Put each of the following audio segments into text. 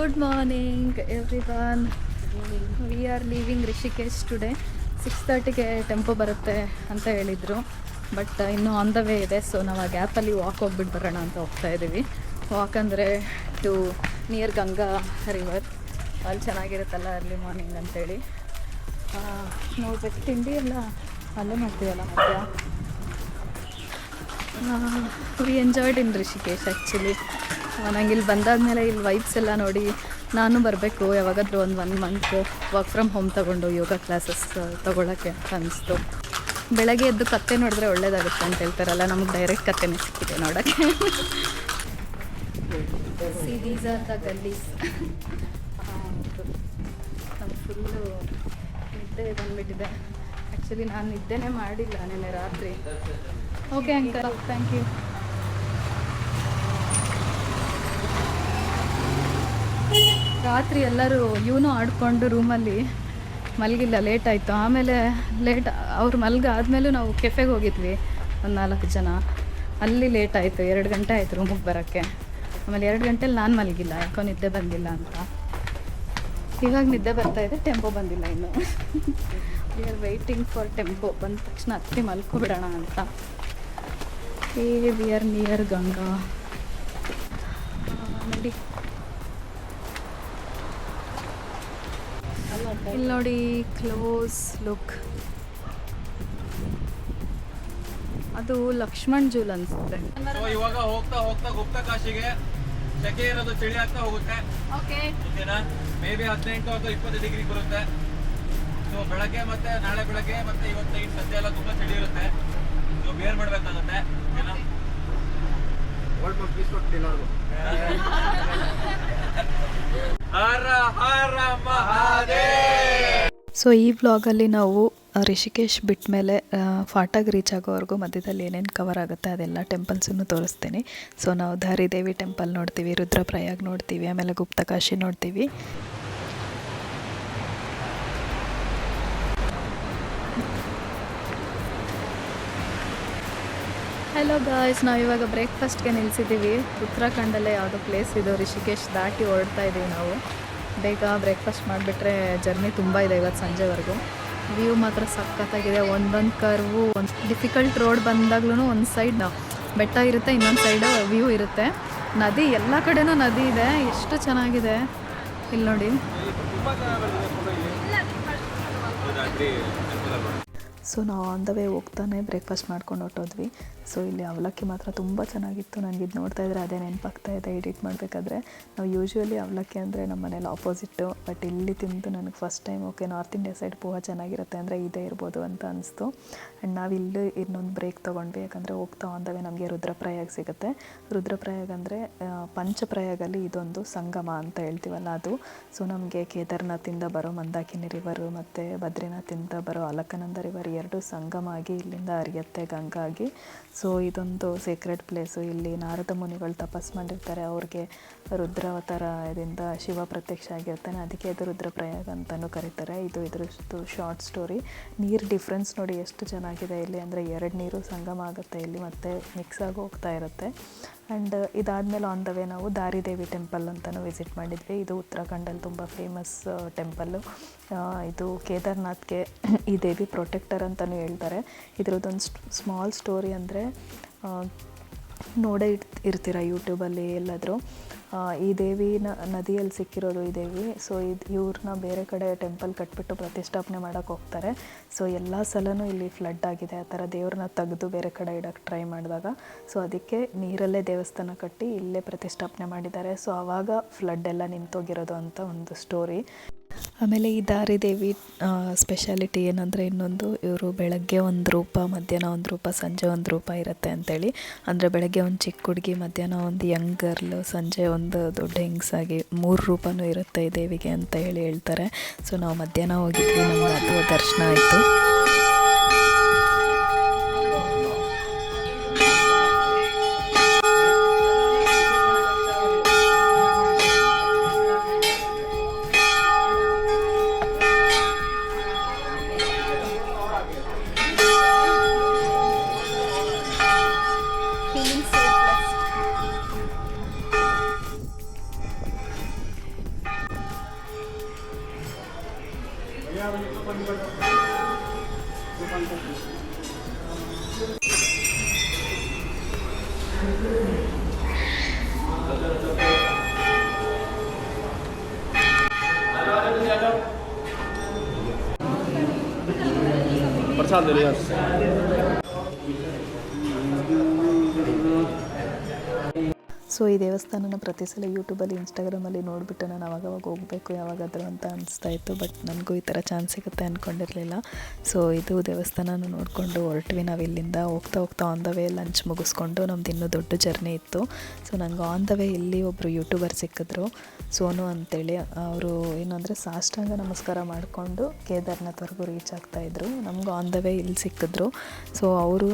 Good morning everyone. We are leaving Rishikesh today. 6:30ಗೆ tempo ಬರುತ್ತೆ ಅಂತ ಹೇಳಿದರು, ಬಟ್ ಇನ್ನೂ ಆನ್ ದ ವೇ ಇದೆ. ಸೊ ನಾವು ಆ ಗ್ಯಾಪಲ್ಲಿ ವಾಕ್ ಹೋಗ್ಬಿಟ್ಟು ಬರೋಣ ಅಂತ ಹೋಗ್ತಾ ಇದ್ದೀವಿ. ವಾಕ್ ಅಂದರೆ ಟು ನಿಯರ್ ಗಂಗಾ ರಿವರ್. ಅಲ್ಲಿ ಚೆನ್ನಾಗಿರುತ್ತಲ್ಲ ಅರ್ಲಿ ಮಾರ್ನಿಂಗ್ ಅಂತೇಳಿ ನೋಡ್ಬೇಕು. ತಿಂಡಿ ಎಲ್ಲ ಅಲ್ಲೇ ಮಾಡ್ತೀವಲ್ಲ ಮಧ್ಯ. We enjoyed in Rishikesh actually. ನಂಗೆ ಇಲ್ಲಿ ಬಂದಾದಮೇಲೆ ಇಲ್ಲಿ ವೈಬ್ಸ್ ಎಲ್ಲ ನೋಡಿ ನಾನು ಬರಬೇಕು ಯಾವಾಗಾದರೂ one month work from home ತೊಗೊಂಡು ಯೋಗ ಕ್ಲಾಸಸ್ ತೊಗೊಳಕ್ಕೆ ಅಂತ ಅನಿಸ್ತು. ಬೆಳಗ್ಗೆ ಎದ್ದು ಕತ್ತೆ ನೋಡಿದ್ರೆ ಒಳ್ಳೇದಾಗುತ್ತೆ ಅಂತ ಹೇಳ್ತಾರಲ್ಲ, ನಮಗೆ ಡೈರೆಕ್ಟ್ ಕತ್ತೆನೇ ಸಿಕ್ಕಿದೆ ನೋಡೋಕ್ಕೆ. See these are the gallis. ನಮ್ಮ ಫುಲ್ಲು ನಿದ್ದೆ ಬಂದುಬಿಟ್ಟಿದೆ. ಆ್ಯಕ್ಚುಲಿ ನಾನು ನಿದ್ದೆನೇ ಮಾಡಿಲ್ಲ ನೆನ್ನೆ ರಾತ್ರಿ. Okay uncle, thank you. ರಾತ್ರಿ ಎಲ್ಲರೂ ಇವನು ಆಡಿಕೊಂಡು ರೂಮಲ್ಲಿ ಮಲಗಿಲ್ಲ, ಲೇಟ್ ಆಯಿತು. ಆಮೇಲೆ ಅವ್ರು ಆದಮೇಲೂ ನಾವು ಕೆಫೆಗೆ ಹೋಗಿದ್ವಿ ಒಂದು 4 ಜನ. ಅಲ್ಲಿ ಲೇಟ್ ಆಯಿತು, 2 ಗಂಟೆ ಆಯಿತು ರೂಮಿಗೆ ಬರೋಕ್ಕೆ. ಆಮೇಲೆ 2 ಗಂಟೆಲಿ ನಾನು ಮಲಗಿಲ್ಲ, ಯಾಕೋ ನಿದ್ದೆ ಬಂದಿಲ್ಲ ಅಂತ. ಇವಾಗ ನಿದ್ದೆ ಬರ್ತಾಯಿದೆ, ಟೆಂಪೋ ಬಂದಿಲ್ಲ ಇನ್ನು. We are waiting for tempo. ಬಂದ ತಕ್ಷಣ ಹತ್ತಿ ಮಲ್ಕೊಬಿಡೋಣ ಅಂತ. We are near Ganga. ನೋಡಿ ಇಲ್ಲಿ ನೋಡಿ, ಕ್ಲೋಸ್ ಲುಕ್. ಅದು ಲಕ್ಷ್ಮಣ್ ಜೂಲ್ ಅನ್ಸುತ್ತೆ. ಇವಾಗ ಹೋಗ್ತಾ ಹೋಗ್ತಾ ಗುಪ್ತ ಕಾಶಿಗೆ ಸೆಕೆ ಇರೋದು ಚಳಿ ಆಗ್ತಾ ಹೋಗುತ್ತೆ. ಓಕೆನಾ? ಮೇ ಬಿ 18 ಅಥವಾ 20 ಡಿಗ್ರಿ ಬರುತ್ತೆ. ಸೊ ಬೆಳಗ್ಗೆ ಮತ್ತೆ ನಾಳೆ ಬೆಳಗ್ಗೆ ಮತ್ತೆ ಇವತ್ತು ನೈಟ್ ಸಂಜೆ ಎಲ್ಲ ತುಂಬಾ ಚಳಿ ಇರುತ್ತೆ. ಸೊ ಬೇರ್ ಮಾಡ್ಬೇಕಾಗುತ್ತೆ. ಓಕೆನಾ? ಹರ ಹರ ಮಹಾದೇವ್. ಸೊ ಈ ವ್ಲಾಗಲ್ಲಿ ನಾವು ರಿಷಿಕೇಶ್ ಬಿಟ್ಟ ಮೇಲೆ ಫಾಟಾಗಿ ರೀಚ್ ಆಗೋವರೆಗೂ ಮಧ್ಯದಲ್ಲಿ ಏನೇನು ಕವರ್ ಆಗುತ್ತೆ ಅದೆಲ್ಲ ಟೆಂಪಲ್ಸನ್ನು ತೋರಿಸ್ತೀನಿ. ಸೊ ನಾವು ಧಾರಿದೇವಿ ಟೆಂಪಲ್ ನೋಡ್ತೀವಿ, ರುದ್ರಪ್ರಯಾಗ್ ನೋಡ್ತೀವಿ, ಆಮೇಲೆ ಗುಪ್ತಕಾಶಿ ನೋಡ್ತೀವಿ. ಹಲೋ ಗಾಯ್ಸ್, ನಾವು ಇವಾಗ ಬ್ರೇಕ್ಫಾಸ್ಟ್ಗೆ ನಿಲ್ಲಿಸಿದ್ದೀವಿ. ಉತ್ತರಾಖಂಡಲ್ಲೇ ಯಾವುದೋ ಪ್ಲೇಸ್ ಇದು. ರಿಷಿಕೇಶ್ ದಾಟಿ ಹೊರಡ್ತಾ ಇದ್ದೀವಿ ನಾವು. ಬೇಗ ಬ್ರೇಕ್ಫಾಸ್ಟ್ ಮಾಡಿಬಿಟ್ರೆ ಜರ್ನಿ ತುಂಬ ಇದೆ ಇವತ್ತು ಸಂಜೆವರೆಗೂ. ವ್ಯೂ ಮಾತ್ರ ಸಖತ್ತಾಗಿದೆ. ಒಂದೊಂದು ಕರ್ವು, ಒಂದು ಡಿಫಿಕಲ್ಟ್ ರೋಡ್ ಬಂದಾಗ್ಲೂ ಒಂದು ಸೈಡ್ ಬೆಟ್ಟ ಇರುತ್ತೆ, ಇನ್ನೊಂದು ಸೈಡ್ ವ್ಯೂ ಇರುತ್ತೆ. ನದಿ, ಎಲ್ಲ ಕಡೆನೂ ನದಿ ಇದೆ. ಎಷ್ಟು ಚೆನ್ನಾಗಿದೆ ಇಲ್ಲಿ ನೋಡಿ. ಸೊ ನಾವು ಆನ್ ದ ವೇ ಹೋಗ್ತಾನೆ ಬ್ರೇಕ್ಫಾಸ್ಟ್ ಮಾಡ್ಕೊಂಡು ಹೊಟ್ಟೋದ್ವಿ. ಸೊ ಇಲ್ಲಿ ಅವಲಕ್ಕಿ ಮಾತ್ರ ತುಂಬ ಚೆನ್ನಾಗಿತ್ತು. ನನಗೆ ಇದು ನೋಡ್ತಾ ಇದ್ದರೆ ಅದೇ ನೆನಪಾಗ್ತಾ ಇದೆ ಎಡಿಟ್ ಮಾಡಬೇಕಾದ್ರೆ. ನಾವು ಯೂಶ್ವಲಿ ಅವಲಕ್ಕಿ ಅಂದರೆ ನಮ್ಮ ಮನೇಲಿ ಆಪೋಸಿಟ್ಟು, ಬಟ್ ಇಲ್ಲಿ ತಿಂದು ನನಗೆ first time okay north India side poha ಚೆನ್ನಾಗಿರುತ್ತೆ ಅಂದರೆ ಇದೇ ಇರ್ಬೋದು ಅಂತ ಅನಿಸ್ತು. ಆ್ಯಂಡ್ ನಾವು ಇಲ್ಲಿ ಇನ್ನೊಂದು ಬ್ರೇಕ್ ತೊಗೊಂಡ್ವಿ, ಯಾಕಂದರೆ ಹೋಗ್ತಾ ಆನ್ ದ ವೇ ನಮಗೆ ರುದ್ರಪ್ರಯಾಗ್ ಸಿಗುತ್ತೆ. ರುದ್ರಪ್ರಯಾಗ್ ಅಂದರೆ ಪಂಚಪ್ರಯಾಗಲ್ಲಿ ಇದೊಂದು ಸಂಗಮ ಅಂತ ಹೇಳ್ತೀವಲ್ಲ ಅದು. ಸೊ ನಮಗೆ ಕೇದಾರ್ನಾಥಿಂದ ಬರೋ ಮಂದಾಕಿನಿ ರಿವರು ಮತ್ತು ಬದ್ರಿನಾಥಿಂದ ಬರೋ ಅಲಕನಂದ ರಿವರ್ ಎರಡು ಸಂಗಮ ಆಗಿ ಇಲ್ಲಿಂದ ಹರಿಯುತ್ತೆ ಗಂಗಾ ಆಗಿ. ಸೊ ಇದೊಂದು ಸೇಕ್ರೆಡ್ ಪ್ಲೇಸು. ಇಲ್ಲಿ ನಾರದ ಮುನಿಗಳು ತಪಸ್ ಮಾಡಿರ್ತಾರೆ, ಅವ್ರಿಗೆ ರುದ್ರಾವತಾರದಿಂದ ಶಿವ ಪ್ರತ್ಯಕ್ಷ ಆಗಿರ್ತಾನೆ, ಅದಕ್ಕೆ ಇದು ರುದ್ರಪ್ರಯಾಗ್ ಅಂತಲೂ ಕರೀತಾರೆ. ಇದ್ರದ್ದು ಶಾರ್ಟ್ ಸ್ಟೋರಿ. ನೀರು ಡಿಫ್ರೆನ್ಸ್ ನೋಡಿ ಎಷ್ಟು ಚೆನ್ನಾಗಿದೆ ಇಲ್ಲಿ, ಅಂದರೆ 2 ನೀರು ಸಂಗಮ ಆಗುತ್ತೆ ಇಲ್ಲಿ ಮತ್ತು ಮಿಕ್ಸ್ ಆಗಿ ಹೋಗ್ತಾ ಇರುತ್ತೆ. ಆ್ಯಂಡ್ ಇದಾದಮೇಲೆ ಆನ್ ದ ವೇ ನಾವು ಧಾರಿದೇವಿ ಟೆಂಪಲ್ ಅಂತಲೂ ವಿಸಿಟ್ ಮಾಡಿದ್ವಿ. ಇದು ಉತ್ತರಾಖಂಡಲ್ಲಿ ತುಂಬ ಫೇಮಸ್ ಟೆಂಪಲ್ಲು. ಇದು ಕೇದಾರ್ನಾಥ್ಗೆ ಈ ದೇವಿ ಪ್ರೊಟೆಕ್ಟರ್ ಅಂತಲೂ ಹೇಳ್ತಾರೆ. ಇದರದ್ದೊಂದು ಸ್ಮಾಲ್ ಸ್ಟೋರಿ ಅಂದರೆ ನೋಡೇ ಇರ್ತೀರ ಯೂಟ್ಯೂಬಲ್ಲಿ ಎಲ್ಲಾದರೂ. ಈ ದೇವಿ ನದಿಯಲ್ಲಿ ಸಿಕ್ಕಿರೋದು ಈ ದೇವಿ. ಸೊ ಇವ್ರನ್ನ ಬೇರೆ ಕಡೆ ಟೆಂಪಲ್ ಕಟ್ಬಿಟ್ಟು ಪ್ರತಿಷ್ಠಾಪನೆ ಮಾಡೋಕ್ಕೆ ಹೋಗ್ತಾರೆ. ಸೊ ಎಲ್ಲ ಸಲವೂ ಇಲ್ಲಿ ಫ್ಲಡ್ ಆಗಿದೆ. ಆ ಥರ ದೇವ್ರನ್ನ ತೆಗೆದು ಬೇರೆ ಕಡೆ ಇಡೋಕ್ಕೆ ಟ್ರೈ ಮಾಡಿದಾಗ ಸೊ ಅದಕ್ಕೆ ನೀರಲ್ಲೇ ದೇವಸ್ಥಾನ ಕಟ್ಟಿ ಇಲ್ಲೇ ಪ್ರತಿಷ್ಠಾಪನೆ ಮಾಡಿದ್ದಾರೆ. ಸೊ ಆವಾಗ ಫ್ಲಡ್ ಎಲ್ಲ ನಿಂತೋಗಿರೋದು ಅಂತ ಒಂದು ಸ್ಟೋರಿ. ಆಮೇಲೆ ಈ ಧಾರಿದೇವಿ ಸ್ಪೆಷಾಲಿಟಿ ಏನಂದರೆ ಇನ್ನೊಂದು, ಇವರು ಬೆಳಗ್ಗೆ ಒಂದು ರೂಪ, ಮಧ್ಯಾಹ್ನ ಒಂದು ರೂಪ, ಸಂಜೆ ಒಂದು ರೂಪ ಇರುತ್ತೆ ಅಂಥೇಳಿ. ಅಂದರೆ ಬೆಳಗ್ಗೆ ಒಂದು ಚಿಕ್ಕ ಹುಡುಗಿ, ಮಧ್ಯಾಹ್ನ ಒಂದು ಯಂಗ್ ಗರ್ಲು, ಸಂಜೆ ಒಂದು ದೊಡ್ಡ ಹೆಂಗಸಾಗಿ 3 ರೂಪನೂ ಇರುತ್ತೆ ಈ ದೇವಿಗೆ ಅಂತ ಹೇಳ್ತಾರೆ. ಸೊ ನಾವು ಮಧ್ಯಾಹ್ನ ಹೋಗಿದ್ವಿ, ನಮ್ಗೆ ಅದು ದರ್ಶನ ಆಯಿತು. प्रसाद ले लिया। ಸೊ ಈ ದೇವಸ್ಥಾನನ ಪ್ರತಿ ಸಲ ಯೂಟ್ಯೂಬಲ್ಲಿ ಇನ್ಸ್ಟಾಗ್ರಾಮಲ್ಲಿ ನೋಡಿಬಿಟ್ಟು ನಾನು ಅವಾಗವಾಗ ಹೋಗಬೇಕು ಯಾವಾಗಾದರೂ ಅಂತ ಅನಿಸ್ತಾ ಇತ್ತು. ಬಟ್ ನನಗೂ ಈ ಥರ ಚಾನ್ಸ್ ಸಿಗುತ್ತೆ ಅಂದ್ಕೊಂಡಿರಲಿಲ್ಲ. ಸೊ ಇದು ದೇವಸ್ಥಾನನ ನೋಡಿಕೊಂಡು ಹೊರಟ್ವಿ ನಾವು ಇಲ್ಲಿಂದ. ಹೋಗ್ತಾ ಆನ್ ದ ವೇ ಲಂಚ್ ಮುಗಿಸ್ಕೊಂಡು ನಮ್ದು ಇನ್ನೂ ದೊಡ್ಡ ಜರ್ನಿ ಇತ್ತು. ಸೊ ನಂಗೆ ಆನ್ ದ ವೇ ಇಲ್ಲಿ ಒಬ್ಬರು ಯೂಟ್ಯೂಬರ್ ಸಿಕ್ಕಿದ್ರು, ಸೋನು ಅಂತೇಳಿ. ಅವರು ಏನಂದರೆ ಸಾಷ್ಟಾಂಗ ನಮಸ್ಕಾರ ಮಾಡಿಕೊಂಡು ಕೇದಾರ್ನಾಥ್ವರೆಗೂ ರೀಚ್ ಆಗ್ತಾಯಿದ್ರು. ನಮ್ಗೆ ಆನ್ ದ ವೇ ಇಲ್ಲಿ ಸಿಕ್ಕಿದ್ರು. ಸೊ ಅವರು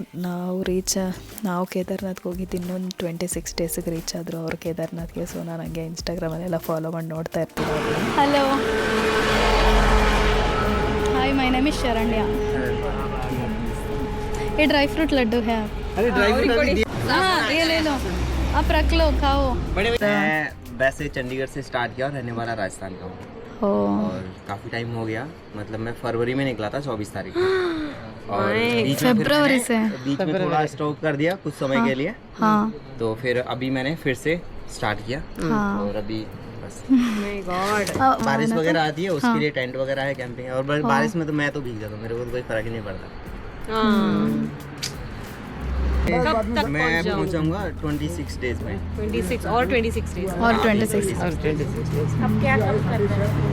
ನಾವು ಕೇದಾರ್ನಾಥ್ಗೆ ಹೋಗಿದ್ದು ಇನ್ನೊಂದು 26 ಡೇಸಿಗೆ ರೀಚ್ ಆದರು ಅವರು ಕೇದಾರ್ನಾಥ್ಗೆ. ಸೊ ನಾನು ಹಂಗೆ ಇನ್ಸ್ಟಾಗ್ರಾಮಲ್ಲೆಲ್ಲ ಫಾಲೋ ಮಾಡಿ ನೋಡ್ತಾ ಇರ್ತೀನಿ. Hello hi, my name is Sharanya. ये ड्राई फ्रूट लड्डू है। अरे ड्राई फ्रूट हाँ ये ले लो, आप रख लो, खाओ। मैं वैसे चंडीगढ़ से स्टार्ट किया और रहने वाला राजस्थान का हूँ। और काफ़ी टाइम हो गया, मतलब मैं फरवरी में निकला था 24 तारीख को। और फरवरी से बीच में थोड़ा स्टॉप कर दिया कुछ समय के लिए। हाँ तो फिर अभी मैंने फिर से स्टार्ट किया। और अभी बस बारिश वगैरह आती है उसके लिए टेंट वगैरह है, कैंपिंग है। और बारिश में तो मैं तो भीग जाता हूँ, मेरे को तो कोई फर्क ही नहीं पड़ता। मैं पहुँचाऊंगा 26 डेज में। 26 और 26 डेज और 26 अब क्या काम कर रहे हो?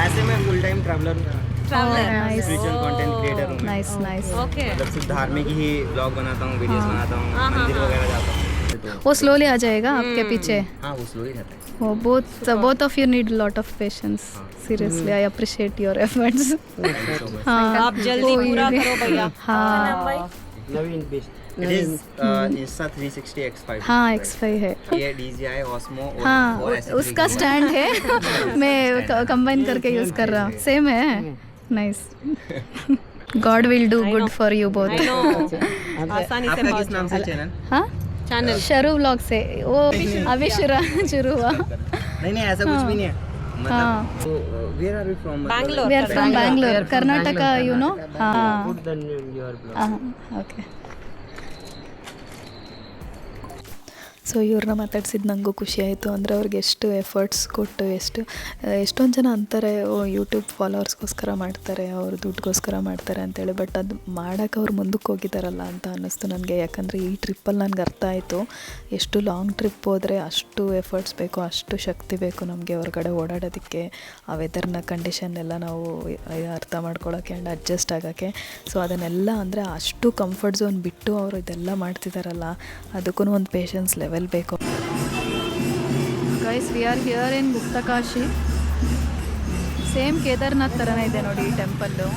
वैसे मैं full time traveller nice spiritual content creator हूँ। Nice nice. ओके मतलब सिर्फ धार्मिक ही ब्लॉग बनाता हूँ, वीडियोस बनाता हूँ, मंदिर वगैरह जाता हूँ। वो स्लोली आ जाएगा आपके पीछे। हाँ वो स्लो ही रहता है। वो both of you need a lot of patience. Seriously, I appreciate your efforts. हाँ आप जल्दी पूरा करो भैया। हाँ It is Insta 360 X5। हाँ X5 है। ये DJI Osmo हाँ और S3 उसका स्टैंड है मैं कंबाइन करके यूज कर रहा हूँ, सेम है। Nice, God will do good for you both. I know आसानी से आपका किस नाम से चैनल? हाँ चैनल शरू व्लॉग से, वो अभी शुरू हुआ। नहीं ऐसा कुछ भी नहीं है। हाँ मतलब where are you from? Bangalore. we are from Bangalore, Karnataka, you know। हाँ ओके। ಸೊ ಇವ್ರನ್ನ ಮಾತಾಡ್ಸಿದ್ದು ನನಗೂ ಖುಷಿ ಆಯಿತು. ಅಂದರೆ ಅವ್ರಿಗೆ ಎಷ್ಟು ಎಫರ್ಟ್ಸ್ ಕೊಟ್ಟು ಎಷ್ಟೊಂದು ಜನ ಅಂತಾರೆ ಯೂಟ್ಯೂಬ್ ಫಾಲೋವರ್ಸ್ಗೋಸ್ಕರ ಮಾಡ್ತಾರೆ, ಅವರು ದುಡ್ಡುಗೋಸ್ಕರ ಮಾಡ್ತಾರೆ ಅಂತೇಳಿ. ಬಟ್ ಅದು ಮಾಡೋಕ್ಕೆ ಅವ್ರು ಮುಂದಕ್ಕೆ ಹೋಗಿದ್ದಾರಲ್ಲ ಅಂತ ಅನ್ನಿಸ್ತು ನನಗೆ. ಯಾಕಂದರೆ ಈ ಟ್ರಿಪ್ಪಲ್ಲಿ ನನಗೆ ಅರ್ಥ ಆಯಿತು, ಎಷ್ಟು ಲಾಂಗ್ ಟ್ರಿಪ್ ಹೋದರೆ ಅಷ್ಟು ಎಫರ್ಟ್ಸ್ ಬೇಕು, ಅಷ್ಟು ಶಕ್ತಿ ಬೇಕು ನಮಗೆ ಹೊರಗಡೆ ಓಡಾಡೋದಕ್ಕೆ, ಆ ವೆದರ್ನ ಕಂಡೀಷನ್ ಎಲ್ಲ ನಾವು ಅರ್ಥ ಮಾಡ್ಕೊಳ್ಳೋಕ್ಕೆ ಆ್ಯಂಡ್ ಅಡ್ಜಸ್ಟ್ ಆಗೋಕ್ಕೆ. ಸೊ ಅದನ್ನೆಲ್ಲ ಅಂದರೆ ಅಷ್ಟು ಕಂಫರ್ಟ್ ಝೋನ್ ಬಿಟ್ಟು ಅವರು ಇದೆಲ್ಲ ಮಾಡ್ತಿದ್ದಾರಲ್ಲ, ಅದಕ್ಕೂ ಒಂದು ಪೇಷನ್ಸ್ ಲೆವೆಲ್ ಬೇಕು. Guys we are here in Guptkashi. Same Kedarnath ಥರನೇ ಇದೆ ನೋಡಿ ಈ ಟೆಂಪಲ್ಲು.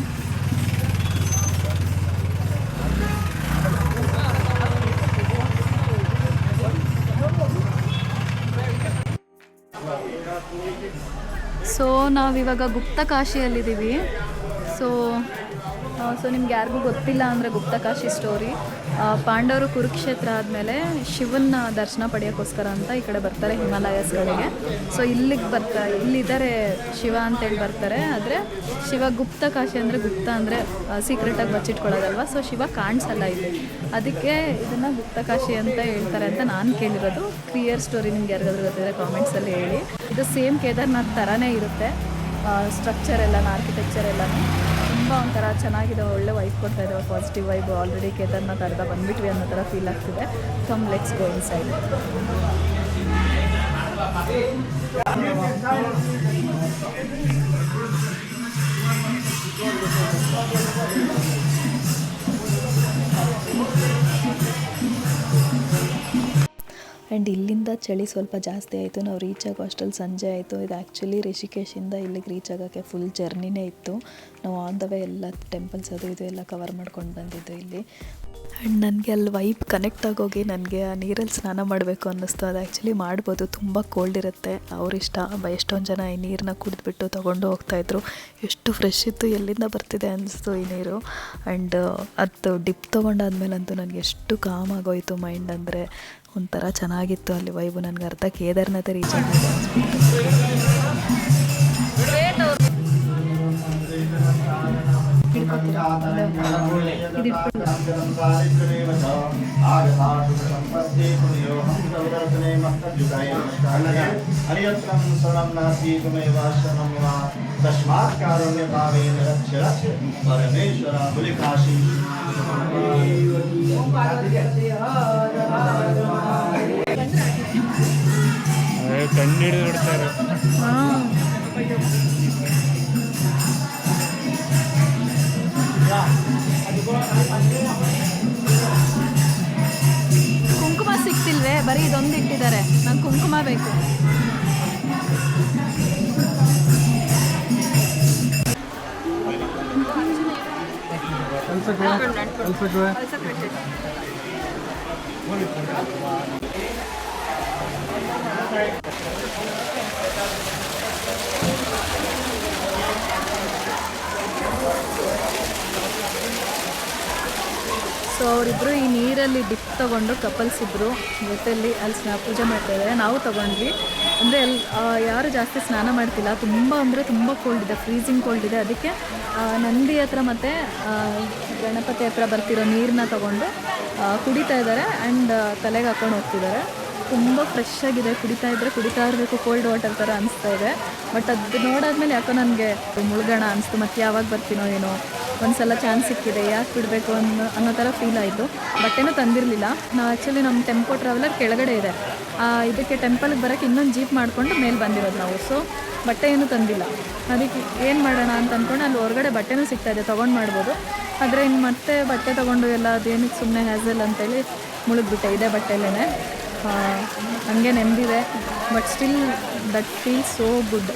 ಸೊ ನಾವಿವಾಗ ಗುಪ್ತಕಾಶಿಯಲ್ಲಿದ್ದೀವಿ. ಸೊ ನಿಮ್ಗೆ ಯಾರಿಗೂ ಗೊತ್ತಿಲ್ಲ ಅಂದರೆ ಗುಪ್ತಕಾಶಿ ಸ್ಟೋರಿ, ಪಾಂಡವರು ಕುರುಕ್ಷೇತ್ರ ಆದಮೇಲೆ ಶಿವನ ದರ್ಶನ ಪಡೆಯೋಕ್ಕೋಸ್ಕರ ಅಂತ ಈ ಕಡೆ ಬರ್ತಾರೆ ಹಿಮಾಲಯಸ್ಗಳಿಗೆ. ಸೊ ಇಲ್ಲಿದ್ದಾರೆ ಶಿವ ಅಂತೇಳಿ ಬರ್ತಾರೆ. ಆದರೆ ಶಿವ ಗುಪ್ತಕಾಶಿ ಅಂದರೆ ಗುಪ್ತ ಅಂದರೆ ಸೀಕ್ರೆಟಾಗಿ ಬಚ್ಚಿಟ್ಕೊಳ್ಳೋದಲ್ವ. ಸೊ ಶಿವ ಕಾಣಿಸಲ್ಲ ಇಲ್ಲಿ, ಅದಕ್ಕೆ ಇದನ್ನು ಗುಪ್ತಕಾಶಿ ಅಂತ ಹೇಳ್ತಾರೆ ಅಂತ ನಾನು ಕೇಳಿರೋದು. ಕ್ಲಿಯರ್ ಸ್ಟೋರಿ ನಿಮ್ಗೆ ಯಾರಿಗಾದ್ರೂ ಗೊತ್ತಿದ್ರೆ ಕಾಮೆಂಟ್ಸಲ್ಲಿ ಹೇಳಿ. ಇದು ಸೇಮ್ ಕೇದಾರ್ನಾಥ್ ಥರನೇ ಇರುತ್ತೆ, ಸ್ಟ್ರಕ್ಚರ್ ಎಲ್ಲ, ಆರ್ಕಿಟೆಕ್ಚರ್ ಎಲ್ಲನೂ ತುಂಬ ಒಂಥರ ಚೆನ್ನಾಗಿದೆ. ಒಳ್ಳೆ ವೈಬ್ ಕೊಡ್ತಾ ಇದ್ದಾವೆ, ಪಾಸಿಟಿವ್ ವೈಬ್. ಆಲ್ರೆಡಿ ಕೇದಾರ್ನಾಥ್ ಅರ್ಧ ಬಂದುಬಿಟ್ವಿ ಅನ್ನೋ ಥರ ಫೀಲ್ ಆಗ್ತಿದೆ. Come let's go inside. And ಇಲ್ಲಿಂದ ಚಳಿ ಸ್ವಲ್ಪ ಜಾಸ್ತಿ ಆಯಿತು. ನಾವು ರೀಚ್ ಆಗೋ ಅಷ್ಟರಲ್ಲಿ ಸಂಜೆ ಆಯಿತು. ಇದು ಆ್ಯಕ್ಚುಲಿ ರಿಷಿಕೇಶಿಂದ ಇಲ್ಲಿಗೆ ರೀಚ್ ಆಗೋಕ್ಕೆ ಫುಲ್ ಜರ್ನಿನೇ ಇತ್ತು. ನಾವು ಆನ್ ದ ವೇ ಎಲ್ಲ ಟೆಂಪಲ್ಸ್ ಅದು ಇದು ಎಲ್ಲ ಕವರ್ ಮಾಡ್ಕೊಂಡು ಬಂದಿದ್ದು ಇಲ್ಲಿ. ಆ್ಯಂಡ್ ನನಗೆ ಅಲ್ಲಿ ವೈಬ್ ಕನೆಕ್ಟ್ ಆಗೋಗಿ ನನಗೆ ಆ ನೀರಲ್ಲಿ ಸ್ನಾನ ಮಾಡಬೇಕು ಅನ್ನಿಸ್ತು. ಅದು ಆ್ಯಕ್ಚುಲಿ ಮಾಡ್ಬೋದು, ತುಂಬ ಕೋಲ್ಡ್ ಇರುತ್ತೆ, ಅವರಿಷ್ಟ. ಎಷ್ಟೊಂದು ಜನ ಈ ನೀರನ್ನ ಕುಡಿದ್ಬಿಟ್ಟು ತೊಗೊಂಡು ಹೋಗ್ತಾಯಿದ್ರು. ಎಷ್ಟು ಫ್ರೆಶ್ ಇತ್ತು, ಎಲ್ಲಿಂದ ಬರ್ತಿದೆ ಅನ್ನಿಸ್ತು ಈ ನೀರು. ಆ್ಯಂಡ್ ಅದು ಡಿಪ್ ತೊಗೊಂಡಾದ್ಮೇಲಂತೂ ನನಗೆ ಎಷ್ಟು ಕಾಮ್ ಆಗೋಯಿತು ಮೈಂಡ್. ಅಂದರೆ ಒಂಥರ ಚೆನ್ನಾಗಿತ್ತು ಅಲ್ಲಿ ವೈಬು. ನನಗೆ ಅರ್ಧ ಕೇದಾರ್ನಾಥ ರೀಚ್ ಆಗಿದೆ. ಮಾಡ್ತೀರಾ ಇದು ಇಟ್ಕೊಂಡು तस्मात् कारुण्य भावेन रक्ष रक्ष परमेश्वर बुलिकाशी ಕಣ್ಣಿಡಿದು ನೋಡ್ತಾರೆ. ಹಾಂ ಕುಂಕುಮ ಸಿಕ್ತಿಲ್ವೇ? ಬರೀ ಇದೊಂದು ಇಟ್ಟಿದ್ದಾರೆ. ನಂಗೆ ಕುಂಕುಮ ಬೇಕು. ಸೊ ಅವರಿಬ್ಬರು ಈ ನೀರಲ್ಲಿ ಡಿಪ್ ತೊಗೊಂಡು ಕಪಲ್ಸ್ ಇಬ್ಬರು ಜೊತೆಯಲ್ಲಿ ಅಲ್ಲಿ ಪೂಜೆ ಮಾಡ್ತಾಯಿದ್ದಾರೆ. ನಾವು ತೊಗೊಂಡ್ವಿ. ಅಂದರೆ ಅಲ್ಲಿ ಯಾರು ಜಾಸ್ತಿ ಸ್ನಾನ ಮಾಡ್ತಿಲ್ಲ, ತುಂಬ ಅಂದರೆ ತುಂಬ ಕೋಲ್ಡ್ ಇದೆ, ಫ್ರೀಸಿಂಗ್ ಕೋಲ್ಡ್ ಇದೆ. ಅದಕ್ಕೆ ನಂದಿ ಹತ್ರ ಮತ್ತು ಗಣಪತಿ ಹತ್ರ ಬರ್ತಿರೋ ನೀರನ್ನ ತೊಗೊಂಡು ಕುಡಿತಾ ಇದ್ದಾರೆ ಆ್ಯಂಡ್ ತಲೆಗೆ ಹಾಕ್ಕೊಂಡು ಹೋಗ್ತಿದ್ದಾರೆ. ತುಂಬ ಫ್ರೆಶ್ ಆಗಿದೆ, ಕುಡಿತಾ ಇರಬೇಕು, ಕೋಲ್ಡ್ ವಾಟರ್ ಥರ ಅನಿಸ್ತಾ ಇದೆ. ಬಟ್ ಅದು ನೋಡಾದ್ಮೇಲೆ ಯಾಕೋ ನನಗೆ ಮುಳುಗೋಣ ಅನಿಸ್ತು. ಮತ್ತು ಯಾವಾಗ ಬರ್ತೀನೋ ಏನೋ, ಒಂದು ಸಲ ಚಾನ್ಸ್ ಸಿಕ್ಕಿದೆ, ಯಾಕೆ ಬಿಡಬೇಕು ಅನ್ನೋ ಥರ ಫೀಲ್ ಆಯಿತು. ಬಟ್ಟೆನೂ ತಂದಿರಲಿಲ್ಲ. ನಾವು ಆ್ಯಕ್ಚುಲಿ ನಮ್ಮ ಟೆಂಪೋ ಟ್ರಾವೆಲರ್ ಕೆಳಗಡೆ ಇದೆ, ಇದಕ್ಕೆ ಟೆಂಪಲ್ಗೆ ಬರೋಕ್ಕೆ ಇನ್ನೊಂದು ಜೀಪ್ ಮಾಡಿಕೊಂಡು ಮೇಲೆ ಬಂದಿರೋದು ನಾವು. ಸೊ ಬಟ್ಟೆ ಏನೂ ತಂದಿಲ್ಲ. ಅದಕ್ಕೆ ಏನು ಮಾಡೋಣ ಅಂತ ಅಂದ್ಕೊಂಡು ಅಲ್ಲಿ ಹೊರಗಡೆ ಬಟ್ಟೆನೂ ಸಿಗ್ತಾಯಿದೆ, ತೊಗೊಂಡು ಮಾಡ್ಬೋದು. ಆದರೆ ಇನ್ನು ಮತ್ತೆ ಬಟ್ಟೆ ತೊಗೊಂಡು ಎಲ್ಲ ಅದೇನಕ್ಕೆ ಸುಮ್ಮನೆ ಹ್ಯಾಸಲ್ ಅಂತೇಳಿ ಮುಳುಗ್ಬಿಟ್ಟೆ ಇದೇ ಬಟ್ಟೆಲೇ. ಹಂಗೆ ನೆಮ್ಮದಿದೆ. But still that feel so good.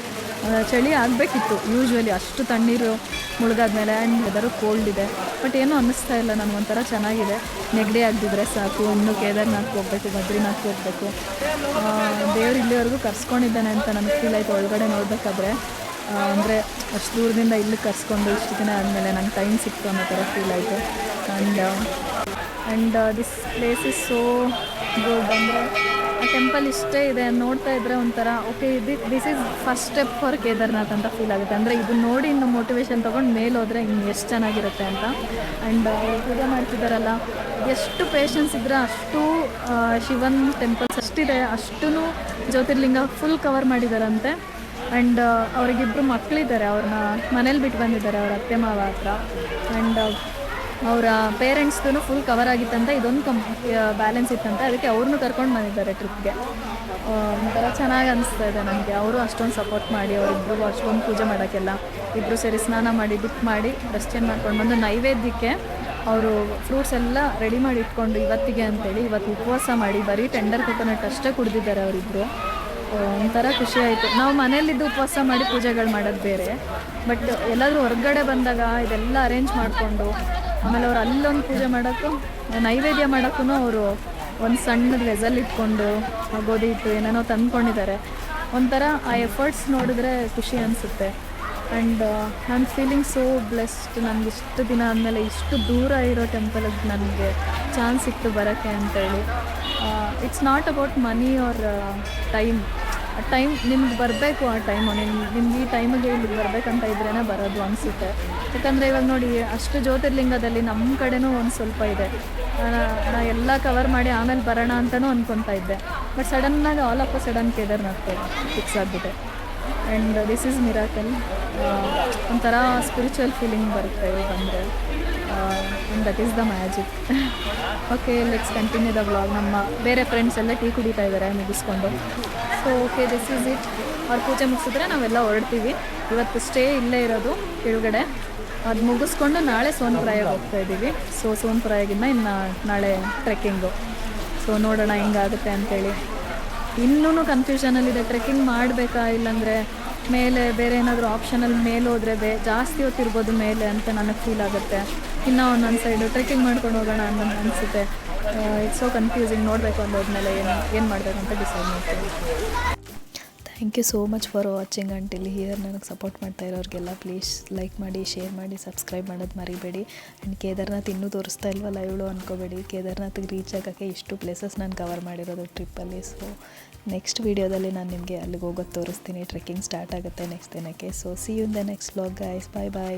ಚಳಿ ಆಗಬೇಕಿತ್ತು ಯೂಶ್ವಲಿ, ಅಷ್ಟು ತಣ್ಣೀರು ಮುಳುಗಾದ್ಮೇಲೆ. ಆ್ಯಂಡ್ ವೆದರು ಕೋಲ್ಡ್ ಇದೆ. ಬಟ್ ಏನೂ ಅನ್ನಿಸ್ತಾ ಇಲ್ಲ, ನನಗೊಂಥರ ಚೆನ್ನಾಗಿದೆ. ನೆಗಡಿ ಆಗದಿದ್ರೆ ಸಾಕು. ಇನ್ನು ಕೇದಾರ್ನಾಥ್ಗೆ ಹೋಗಬೇಕು, ಬದ್ರಿನಾಥ್ಗೆ ಹೋಗಬೇಕು. ದೇವ್ರು ಇಲ್ಲಿವರೆಗೂ ಕರ್ಸ್ಕೊಂಡಿದ್ದಾನೆ ಅಂತ ನನಗೆ ಫೀಲ್ ಆಯಿತು ಒಳಗಡೆ ನೋಡಬೇಕಾದ್ರೆ. ಅಂದರೆ ಅಷ್ಟು ದೂರದಿಂದ ಇಲ್ಲಿ ಕರ್ಸ್ಕೊಂಡು ಇಷ್ಟು ದಿನ ಆದಮೇಲೆ ನಂಗೆ ಟೈಮ್ ಸಿಕ್ತು ಅನ್ನೋ ಥರ ಫೀಲ್ ಆಯಿತು. And this place is so good. ಅಂದರೆ ಆ ಟೆಂಪಲ್ ಇಷ್ಟೇ ಇದೆ, ನೋಡ್ತಾ ಇದ್ದರೆ ಒಂಥರ okay this is first step for Kedarnath ಅಂತ ಫೀಲ್ ಆಗುತ್ತೆ. ಅಂದರೆ ಇದು ನೋಡಿ ಇನ್ನು ಮೋಟಿವೇಶನ್ ತೊಗೊಂಡು ಮೇಲೆ ಹೋದರೆ ಇನ್ನು ಎಷ್ಟು ಚೆನ್ನಾಗಿರುತ್ತೆ ಅಂತ. ಆ್ಯಂಡ್ ಪೂಜೆ ಮಾಡ್ತಿದ್ದಾರಲ್ಲ, ಎಷ್ಟು ಪೇಷನ್ಸ್ ಇದ್ದರೆ ಅಷ್ಟು ಶಿವನ್ ಟೆಂಪಲ್ಸ್ ಅಷ್ಟಿದೆ, ಅಷ್ಟೂ ಜ್ಯೋತಿರ್ಲಿಂಗ ಫುಲ್ ಕವರ್ ಮಾಡಿದ್ದಾರಂತೆ. ಆ್ಯಂಡ್ ಅವ್ರಿಗಿಬ್ಬರು ಮಕ್ಕಳಿದ್ದಾರೆ, ಅವ್ರನ್ನ ಮನೇಲಿ ಬಿಟ್ಟು ಬಂದಿದ್ದಾರೆ ಅವ್ರ ಅತ್ತೆ ಮಾವ ಹತ್ರ. ಆ್ಯಂಡ್ ಅವರ ಪೇರೆಂಟ್ಸ್ದು ಫುಲ್ ಕವರ್ ಆಗಿತ್ತಂತೆ, ಇದೊಂದು ಬ್ಯಾಲೆನ್ಸ್ ಇತ್ತಂತೆ. ಅದಕ್ಕೆ ಅವ್ರನ್ನೂ ಕರ್ಕೊಂಡು ಬಂದಿದ್ದಾರೆ ಟ್ರಿಪ್ಗೆ. ಒಂಥರ ಚೆನ್ನಾಗಿ ಅನಿಸ್ತಾ ಇದೆ ನನಗೆ. ಅವರು ಅಷ್ಟೊಂದು ಸಪೋರ್ಟ್ ಮಾಡಿ ಅವರಿಬ್ಬರಿಗೂ ಅಷ್ಟೊಂದು ಪೂಜೆ ಮಾಡೋಕ್ಕೆಲ್ಲ ಇಬ್ಬರು ಸೇರಿ ಸ್ನಾನ ಮಾಡಿ ಡಿಪ್ ಮಾಡಿ ಡ್ರೆಸ್ ಚೇಂಜ್ ಮಾಡ್ಕೊಂಡು ಬಂದು ನೈವೇದ್ಯಕ್ಕೆ ಅವರು ಫ್ರೂಟ್ಸ್ ಎಲ್ಲ ರೆಡಿ ಮಾಡಿ ಇಟ್ಕೊಂಡು ಇವತ್ತಿಗೆ ಅಂತೇಳಿ ಇವತ್ತು ಉಪವಾಸ ಮಾಡಿ ಬರೀ ಟೆಂಡರ್ ಕೊಕೊನಟ್ ಅಷ್ಟೇ ಕುಡಿದಿದ್ದಾರೆ ಅವರಿಬ್ಬರು. ಒಂಥರ ಖುಷಿ ಆಯಿತು. ನಾವು ಮನೆಯಲ್ಲಿದ್ದು ಉಪವಾಸ ಮಾಡಿ ಪೂಜೆಗಳು ಮಾಡೋದು ಬೇರೆ, ಬಟ್ ಎಲ್ಲಾದರೂ ಹೊರಗಡೆ ಬಂದಾಗ ಇದೆಲ್ಲ ಅರೇಂಜ್ ಮಾಡಿಕೊಂಡು ಆಮೇಲೆ ಅವ್ರು ಅಲ್ಲೊಂದು ಪೂಜೆ ಮಾಡೋಕ್ಕೂ ನೈವೇದ್ಯ ಮಾಡೋಕ್ಕೂ ಅವರು ಒಂದು ಸಣ್ಣದ ವೆಸಲ್ ಇಟ್ಕೊಂಡು ಗೋಧಿ ಹಿಟ್ಟು ಏನೇನೋ ತಂದ್ಕೊಂಡಿದ್ದಾರೆ. ಒಂಥರ ಆ ಎಫರ್ಟ್ಸ್ ನೋಡಿದ್ರೆ ಖುಷಿ ಅನಿಸುತ್ತೆ. And I am feeling so blessed. ನನಗೆ ಇಷ್ಟು ದಿನ ಆದಮೇಲೆ ಇಷ್ಟು ದೂರ ಇರೋ ಟೆಂಪಲ್ಗೆ ನನಗೆ ಚಾನ್ಸ್ ಸಿಕ್ತು ಬರೋಕ್ಕೆ ಅಂತೇಳಿ. It's not about money or time. ಆ ಟೈಮ್ ನಿಮ್ಗೆ ಬರಬೇಕು, ಆ ಟೈಮು ನಿಮ್ಗೆ ಈ ಟೈಮಿಗೆ ಇಲ್ಲಿಗೆ ಬರಬೇಕಂತ ಇದ್ರೇ ಬರೋದು ಅನಿಸುತ್ತೆ. ಯಾಕಂದರೆ ಇವಾಗ ನೋಡಿ, ಅಷ್ಟು ಜ್ಯೋತಿರ್ಲಿಂಗದಲ್ಲಿ ನಮ್ಮ ಕಡೆನೂ ಒಂದು ಸ್ವಲ್ಪ ಇದೆ. ನಾ ಎಲ್ಲ ಕವರ್ ಮಾಡಿ ಆಮೇಲೆ ಬರೋಣ ಅಂತಲೂ ಅಂದ್ಕೊತಾ ಇದ್ದೆ. ಬಟ್ ಸಡನ್ನಾಗಿ all of a sudden Kedarnath fix ಆಗಿಬಿಟ್ಟೆ. And this is miracle. ಒಂಥರ ಸ್ಪಿರಿಚುವಲ್ ಫೀಲಿಂಗ್ ಬರುತ್ತೆ ಇಲ್ಲಿ ಬಂದರೆ. And that is the magic. Okay, let's continue the vlog. ನಮ್ಮ ಬೇರೆ ಫ್ರೆಂಡ್ಸ್ ಎಲ್ಲ ಟೀ ಕುಡಿತಾ ಇದ್ದಾರೆ ಮುಗಿಸ್ಕೊಂಡು. So okay, this is it. ಅವ್ರು ಪೂಜೆ ಮುಗಿಸಿದ್ರೆ ನಾವೆಲ್ಲ ಹೊರಡ್ತೀವಿ. ಇವತ್ತು ಸ್ಟೇ ಇಲ್ಲೇ ಇರೋದು ಕೆಳಗಡೆ. ಅದು ಮುಗಿಸ್ಕೊಂಡು ನಾಳೆ ಸೋನ್ಪ್ರಾಯಾಗ ಹೋಗ್ತಾ ಇದ್ದೀವಿ. ಸೊ ಸೋನ್ಪ್ರಾಯಾಗಿಂದ ಇನ್ನು ನಾಳೆ ಟ್ರೆಕ್ಕಿಂಗು. ಸೊ ನೋಡೋಣ ಹೆಂಗಾಗುತ್ತೆ ಅಂತೇಳಿ. ಇನ್ನೂ ಕನ್ಫ್ಯೂಷನಲ್ಲಿದೆ, ಟ್ರೆಕ್ಕಿಂಗ್ ಮಾಡಬೇಕಾ ಇಲ್ಲಾಂದರೆ ಮೇಲೆ ಬೇರೆ ಏನಾದರೂ ಆಪ್ಷನಲ್ಲಿ ಮೇಲೆ ಹೋದರೆ ಜಾಸ್ತಿ ಹೊತ್ತಿರ್ಬೋದು ಮೇಲೆ ಅಂತ ನನಗೆ ಫೀಲ್ ಆಗುತ್ತೆ. ಇನ್ನು ಒಂದೊಂದು ಸೈಡು ಟ್ರೆಕ್ಕಿಂಗ್ ಮಾಡ್ಕೊಂಡು ಹೋಗೋಣ ಅನ್ನೋ ಅನಿಸುತ್ತೆ. It's so confusing. ನೋಡಬೇಕು ಅಂದೋದ್ಮೇಲೆ ಏನು ಮಾಡಬೇಕು ಅಂತ ಡಿಸೈಡ್ ಮಾಡ್ತೀವಿ. Thank you so much for watching until here. ನನಗೆ ಸಪೋರ್ಟ್ ಮಾಡ್ತಾ ಇರೋರಿಗೆಲ್ಲ ಪ್ಲೀಸ್ ಲೈಕ್ ಮಾಡಿ, ಶೇರ್ ಮಾಡಿ, ಸಬ್ಸ್ಕ್ರೈಬ್ ಮಾಡೋದು ಮರಿಬೇಡಿ. ಆ್ಯಂಡ್ ಕೇದಾರ್ನಾಥ್ ಇನ್ನೂ ತೋರಿಸ್ತಾ ಇಲ್ವಲ್ಲ ಇವಳು ಅಂದ್ಕೋಬೇಡಿ. ಕೇದಾರ್ನಾಥ್ಗೆ ರೀಚ್ ಆಗೋಕ್ಕೆ ಇಷ್ಟು ಪ್ಲೇಸಸ್ ನಾನು ಕವರ್ ಮಾಡಿರೋದು ಟ್ರಿಪ್ಪಲ್ಲಿ. ಸೊ ನೆಕ್ಸ್ಟ್ ವೀಡಿಯೋದಲ್ಲಿ ನಾನು ನಿಮಗೆ ಅಲ್ಲಿಗೆ ಹೋಗೋದು ತೋರಿಸ್ತೀನಿ. ಟ್ರೆಕ್ಕಿಂಗ್ ಸ್ಟಾರ್ಟ್ ಆಗುತ್ತೆ ನೆಕ್ಸ್ಟ್ ದಿನಕ್ಕೆ. So see you in the next vlog guys. Bye bye.